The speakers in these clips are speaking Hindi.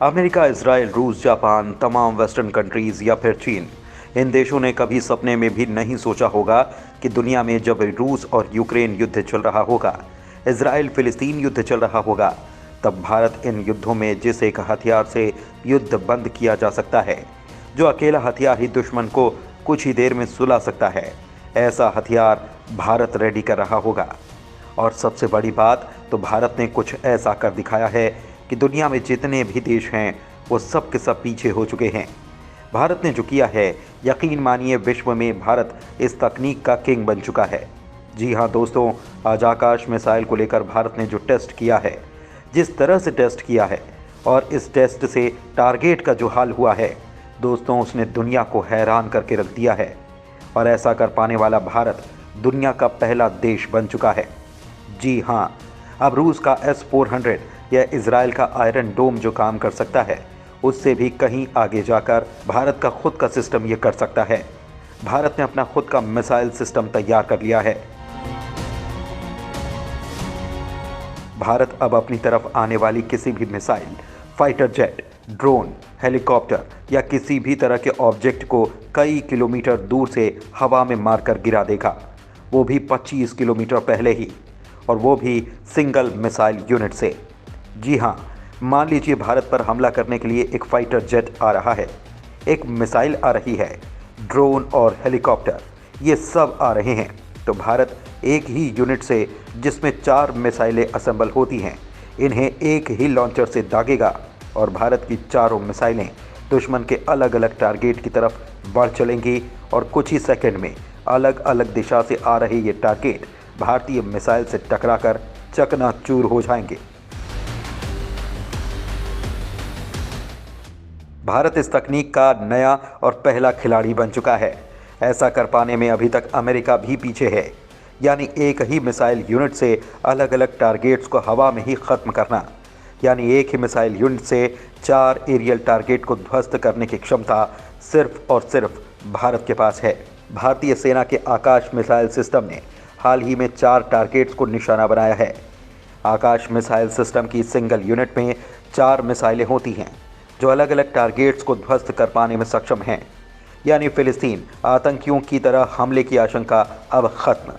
अमेरिका, इजराइल, रूस, जापान, तमाम वेस्टर्न कंट्रीज या फिर चीन, इन देशों ने कभी सपने में भी नहीं सोचा होगा कि दुनिया में जब रूस और यूक्रेन युद्ध चल रहा होगा, इजराइल फिलिस्तीन युद्ध चल रहा होगा, तब भारत इन युद्धों में जिस एक हथियार से युद्ध बंद किया जा सकता है, जो अकेला हथियार ही दुश्मन को कुछ ही देर में सुला सकता है, ऐसा हथियार भारत रेडी कर रहा होगा। और सबसे बड़ी बात तो भारत ने कुछ ऐसा कर दिखाया है कि दुनिया में जितने भी देश हैं वो सब के सब पीछे हो चुके हैं। भारत ने जो किया है, यकीन मानिए विश्व में भारत इस तकनीक का किंग बन चुका है। जी हाँ दोस्तों, आज आकाश मिसाइल को लेकर भारत ने जो टेस्ट किया है, जिस तरह से टेस्ट किया है और इस टेस्ट से टारगेट का जो हाल हुआ है दोस्तों, उसने दुनिया को हैरान करके रख दिया है। और ऐसा कर पाने वाला भारत दुनिया का पहला देश बन चुका है। जी हाँ, अब रूस का S-400 या इजराइल का आयरन डोम जो काम कर सकता है, उससे भी कहीं आगे जाकर भारत का खुद का सिस्टम ये कर सकता है। भारत ने अपना खुद का मिसाइल सिस्टम तैयार कर लिया है। भारत अब अपनी तरफ आने वाली किसी भी missile, fighter jet, drone, helicopter या किसी भी तरह के ऑब्जेक्ट को कई किलोमीटर दूर से हवा में मारकर गिरा देगा, वो भी 25 किलोमीटर पहले ही, और वो भी सिंगल मिसाइल यूनिट से। जी हाँ, मान लीजिए भारत पर हमला करने के लिए एक फाइटर जेट आ रहा है, एक मिसाइल आ रही है, ड्रोन और हेलीकॉप्टर ये सब आ रहे हैं, तो भारत एक ही यूनिट से, जिसमें 4 मिसाइलें असेंबल होती हैं, इन्हें एक ही लॉन्चर से दागेगा और भारत की चारों मिसाइलें दुश्मन के अलग अलग टारगेट की तरफ बढ़ चलेंगी और कुछ ही सेकंड में अलग अलग दिशा से आ रहे ये टारगेट भारतीय मिसाइल से टकराकर चकनाचूर हो जाएंगे। भारत इस तकनीक का नया और पहला खिलाड़ी बन चुका है। ऐसा कर पाने में अभी तक अमेरिका भी पीछे है, यानी एक ही मिसाइल यूनिट से अलग अलग टारगेट्स को हवा में ही ख़त्म करना, यानी एक ही मिसाइल यूनिट से 4 एरियल टारगेट को ध्वस्त करने की क्षमता सिर्फ और सिर्फ भारत के पास है। भारतीय सेना के आकाश मिसाइल सिस्टम ने हाल ही में 4 टारगेट्स को निशाना बनाया है। आकाश मिसाइल सिस्टम की सिंगल यूनिट में 4 मिसाइलें होती हैं जो अलग अलग टारगेट्स को ध्वस्त कर पाने में सक्षम हैं, यानी फिलिस्तीन आतंकियों की तरह हमले की आशंका अब खत्म।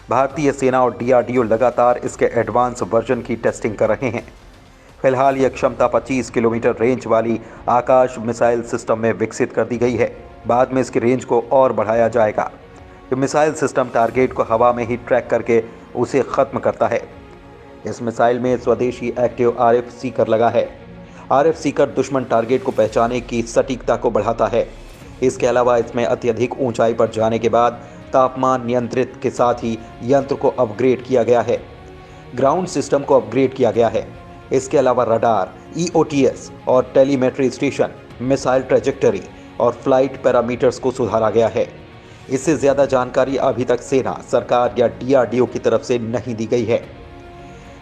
भारतीय सेना और DRDO लगातार इसके एडवांस वर्जन की टेस्टिंग कर रहे हैं। फिलहाल यह क्षमता 25 किलोमीटर रेंज वाली आकाश मिसाइल सिस्टम में विकसित कर दी गई है। बाद में इसकी रेंज को और बढ़ाया जाएगा। ये मिसाइल सिस्टम टारगेट को हवा में ही ट्रैक करके उसे ख़त्म करता है। इस मिसाइल में स्वदेशी एक्टिव RF सीकर लगा है। RF सीकर दुश्मन टारगेट को पहचानने की सटीकता को बढ़ाता है। इसके अलावा इसमें अत्यधिक ऊंचाई पर जाने के बाद तापमान नियंत्रित के साथ ही यंत्र को अपग्रेड किया गया है। ग्राउंड सिस्टम को अपग्रेड किया गया है। इसके अलावा रडार, EOTS और टेलीमेट्री स्टेशन, मिसाइल ट्रेजेक्टरी और फ्लाइट पैरामीटर्स को सुधारा गया है। इससे ज़्यादा जानकारी अभी तक सेना, सरकार या DRDO की तरफ से नहीं दी गई है।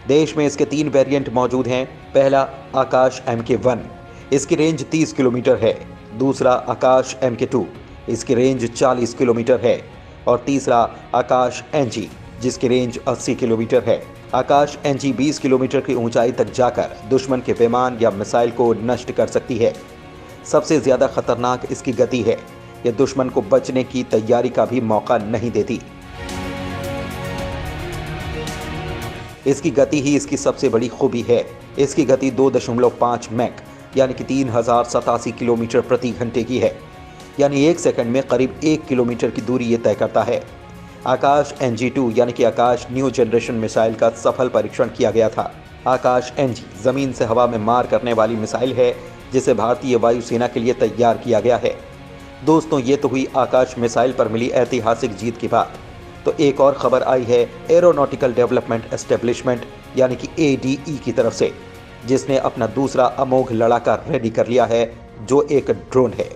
देश में इसके 3 वेरिएंट मौजूद हैं। पहला आकाश MK1, इसकी रेंज 30 किलोमीटर है। दूसरा आकाश MK2, इसकी रेंज 40 किलोमीटर है। और तीसरा आकाश NG, जिसकी रेंज 80 किलोमीटर है। आकाश NG 20 किलोमीटर की ऊंचाई तक जाकर दुश्मन के विमान या मिसाइल को नष्ट कर सकती है। सबसे ज़्यादा खतरनाक इसकी गति है। यह दुश्मन को बचने की तैयारी का भी मौका नहीं देती। इसकी गति ही इसकी सबसे बड़ी खूबी है। इसकी गति 2.5 मैक यानी कि 3087 किलोमीटर प्रति घंटे की है, यानी 1 सेकंड में करीब 1 किलोमीटर की दूरी ये तय करता है। आकाश NG2 यानी कि आकाश न्यू जनरेशन मिसाइल का सफल परीक्षण किया गया था। आकाश NG ज़मीन से हवा में मार करने वाली मिसाइल है, जिसे भारतीय वायुसेना के लिए तैयार किया गया है। दोस्तों, ये तो हुई आकाश मिसाइल पर मिली ऐतिहासिक जीत की बात। तो एक और खबर आई है एरोनॉटिकल डेवलपमेंट एस्टेब्लिशमेंट यानी कि ADE की तरफ से, जिसने अपना दूसरा अमोघ लड़ाका रेडी कर लिया है, जो एक ड्रोन है।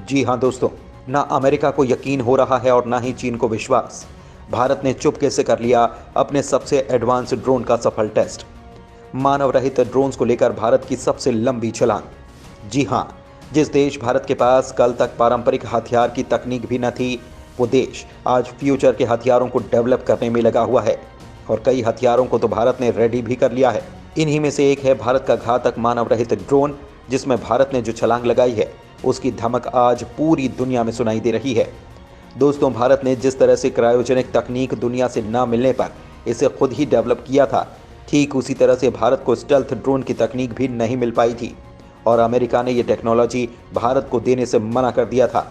जी हाँ दोस्तों, ना अमेरिका को यकीन हो रहा है और ना ही चीन को विश्वास। भारत ने चुपके से कर लिया अपने सबसे एडवांस ड्रोन का सफल टेस्ट। मानव रहित ड्रोन्स को लेकर भारत की सबसे लंबी छलांग। जी हाँ, जिस देश भारत के पास कल तक पारंपरिक हथियार की तकनीक भी न थी, वो देश आज फ्यूचर के हथियारों को डेवलप करने में लगा हुआ है। और कई हथियारों को तो भारत ने रेडी भी कर लिया है। इन्हीं में से एक है भारत का घातक मानव रहित ड्रोन जिसमें भारत ने जो छलांग लगाई है उसकी धमक आज पूरी दुनिया में सुनाई दे रही है। दोस्तों, भारत ने जिस तरह से क्रायोजेनिक तकनीक दुनिया से ना मिलने पर इसे खुद ही डेवलप किया था, ठीक उसी तरह से भारत को स्टेल्थ ड्रोन की तकनीक भी नहीं मिल पाई थी और अमेरिका ने यह टेक्नोलॉजी भारत को देने से मना कर दिया था।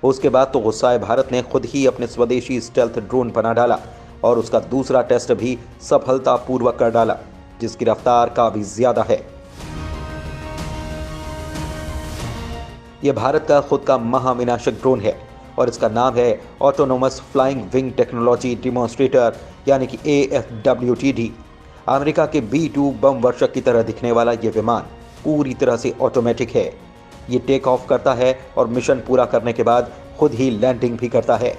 उसके बाद तो गुस्साए भारत ने खुद ही अपने स्वदेशी स्टेल्थ ड्रोन बना डाला और उसका दूसरा टेस्ट भी सफलतापूर्वक कर डाला, जिसकी रफ्तार काफी ज्यादा है। यह भारत का खुद का महाविनाशक ड्रोन है और इसका नाम है autonomous flying wing technology demonstrator यानी कि AFWTD। अमेरिका के B-2 बम वर्षक की तरह दिखने वाला यह विमान पूरी तरह से ऑटोमेटिक है। ये टेक ऑफ करता है और मिशन पूरा करने के बाद खुद ही लैंडिंग भी करता है।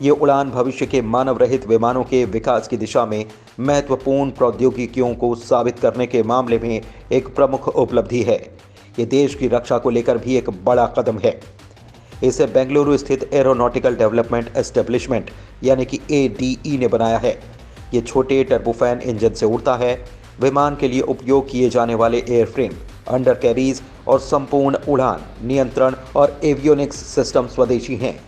ये उड़ान भविष्य के मानव रहित विमानों के विकास की दिशा में महत्वपूर्ण प्रौद्योगिकियों को साबित करने के मामले में एक प्रमुख उपलब्धि है। ये देश की रक्षा को लेकर भी एक बड़ा कदम है। इसे बेंगलुरु स्थित एरोनॉटिकल डेवलपमेंट एस्टेब्लिशमेंट यानी कि ADE ने बनाया है। ये छोटे टर्बोफैन इंजन से उड़ता है। विमान के लिए उपयोग किए जाने वाले एयरफ्रेम, अंडर कैरीज और संपूर्ण उड़ान नियंत्रण और एवियोनिक्स सिस्टम स्वदेशी हैं।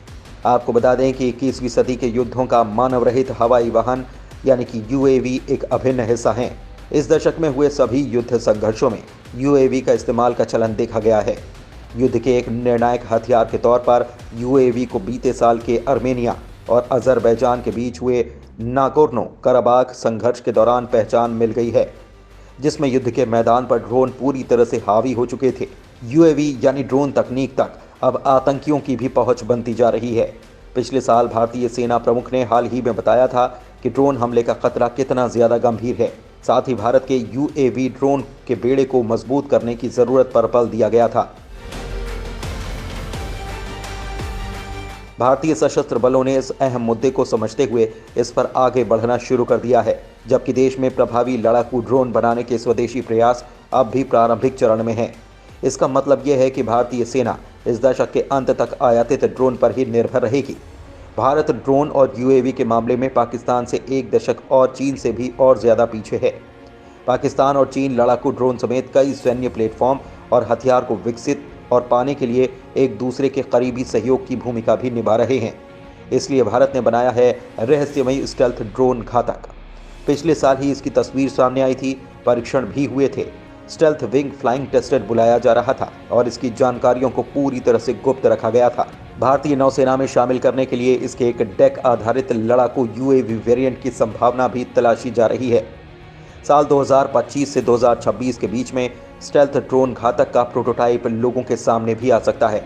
आपको बता दें कि 21वीं सदी के युद्धों का मानव रहित हवाई वाहन यानी कि UAV एक अभिन्न हिस्सा है। इस दशक में हुए सभी युद्ध संघर्षों में UAV का इस्तेमाल का चलन देखा गया है। युद्ध के एक निर्णायक हथियार के तौर पर UAV को बीते साल के अर्मेनिया और अजरबैजान के बीच हुए नागोर्नो कराबाख संघर्ष के दौरान पहचान मिल गई है, जिसमें युद्ध के मैदान पर ड्रोन पूरी तरह से हावी हो चुके थे। UAV यानी ड्रोन तकनीक तक अब आतंकियों की भी पहुंच बनती जा रही है। पिछले साल भारतीय सेना प्रमुख ने हाल ही में बताया था कि ड्रोन हमले का खतरा कितना ज्यादा गंभीर है। साथ ही भारत के UAV ड्रोन के बेड़े को मजबूत करने की जरूरत पर बल दिया गया था। भारतीय सशस्त्र बलों ने इस अहम मुद्दे को समझते हुए इस पर आगे बढ़ना शुरू कर दिया है, जबकि देश में प्रभावी लड़ाकू ड्रोन बनाने के स्वदेशी प्रयास अब भी प्रारंभिक चरण में हैं। इसका मतलब यह है कि भारतीय सेना इस दशक के अंत तक आयातित ड्रोन पर ही निर्भर रहेगी। भारत ड्रोन और UAV के मामले में पाकिस्तान से एक दशक और चीन से भी और ज़्यादा पीछे है। पाकिस्तान और चीन लड़ाकू ड्रोन समेत कई सैन्य प्लेटफॉर्म और हथियार को विकसित और पाने के लिए एक दूसरे के करीबी सहयोग की भूमिका भी निभा रहे हैं। इसलिए भारत ने बनाया है रहस्यमयी स्टेल्थ ड्रोन घातक। पिछले साल ही इसकी तस्वीर सामने आई थी, परीक्षण भी हुए थे। स्टेल्थ विंग फ्लाइंग टेस्टेड बुलाया जा रहा था और इसकी जानकारियों को पूरी तरह से गुप्त रखा गया था। भारतीय नौसेना में शामिल करने के लिए इसके एक डेक आधारित लड़ाकू UAV वेरिएंट की संभावना भी तलाशी जा रही है। साल 2025 से 2026 के बीच में स्टेल्थ ड्रोन घातक का प्रोटोटाइप लोगों के सामने भी आ सकता है।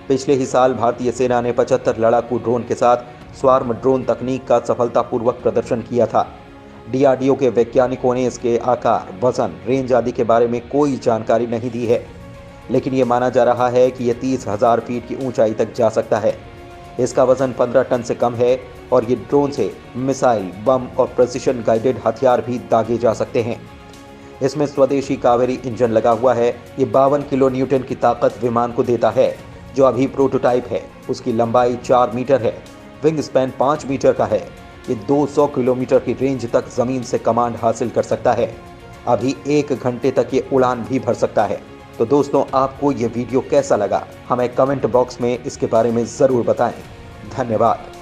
पिछले ही साल भारतीय सेना ने 75 लड़ाकू ड्रोन के साथ स्वार्म ड्रोन तकनीक का सफलतापूर्वक प्रदर्शन किया था। DRDO के वैज्ञानिकों ने इसके आकार, वजन, रेंज आदि के बारे में कोई जानकारी नहीं दी है, लेकिन ये माना जा रहा है कि यह 30,000 फीट की ऊंचाई तक जा सकता है। इसका वजन 15 टन से कम है और ये ड्रोन से मिसाइल, बम और प्रेसिशन गाइडेड हथियार भी दागे जा सकते हैं। इसमें स्वदेशी कावेरी इंजन लगा हुआ है। ये 52 किलो न्यूटन की ताकत विमान को देता है, जो अभी प्रोटोटाइप है। उसकी लंबाई 4 मीटर है, विंग स्पैन 5 मीटर का है। ये 200 किलोमीटर की रेंज तक जमीन से कमांड हासिल कर सकता है। अभी 1 घंटे तक ये उड़ान भी भर सकता है। तो दोस्तों, आपको ये वीडियो कैसा लगा, हमें कमेंट बॉक्स में इसके बारे में ज़रूर बताएं। धन्यवाद।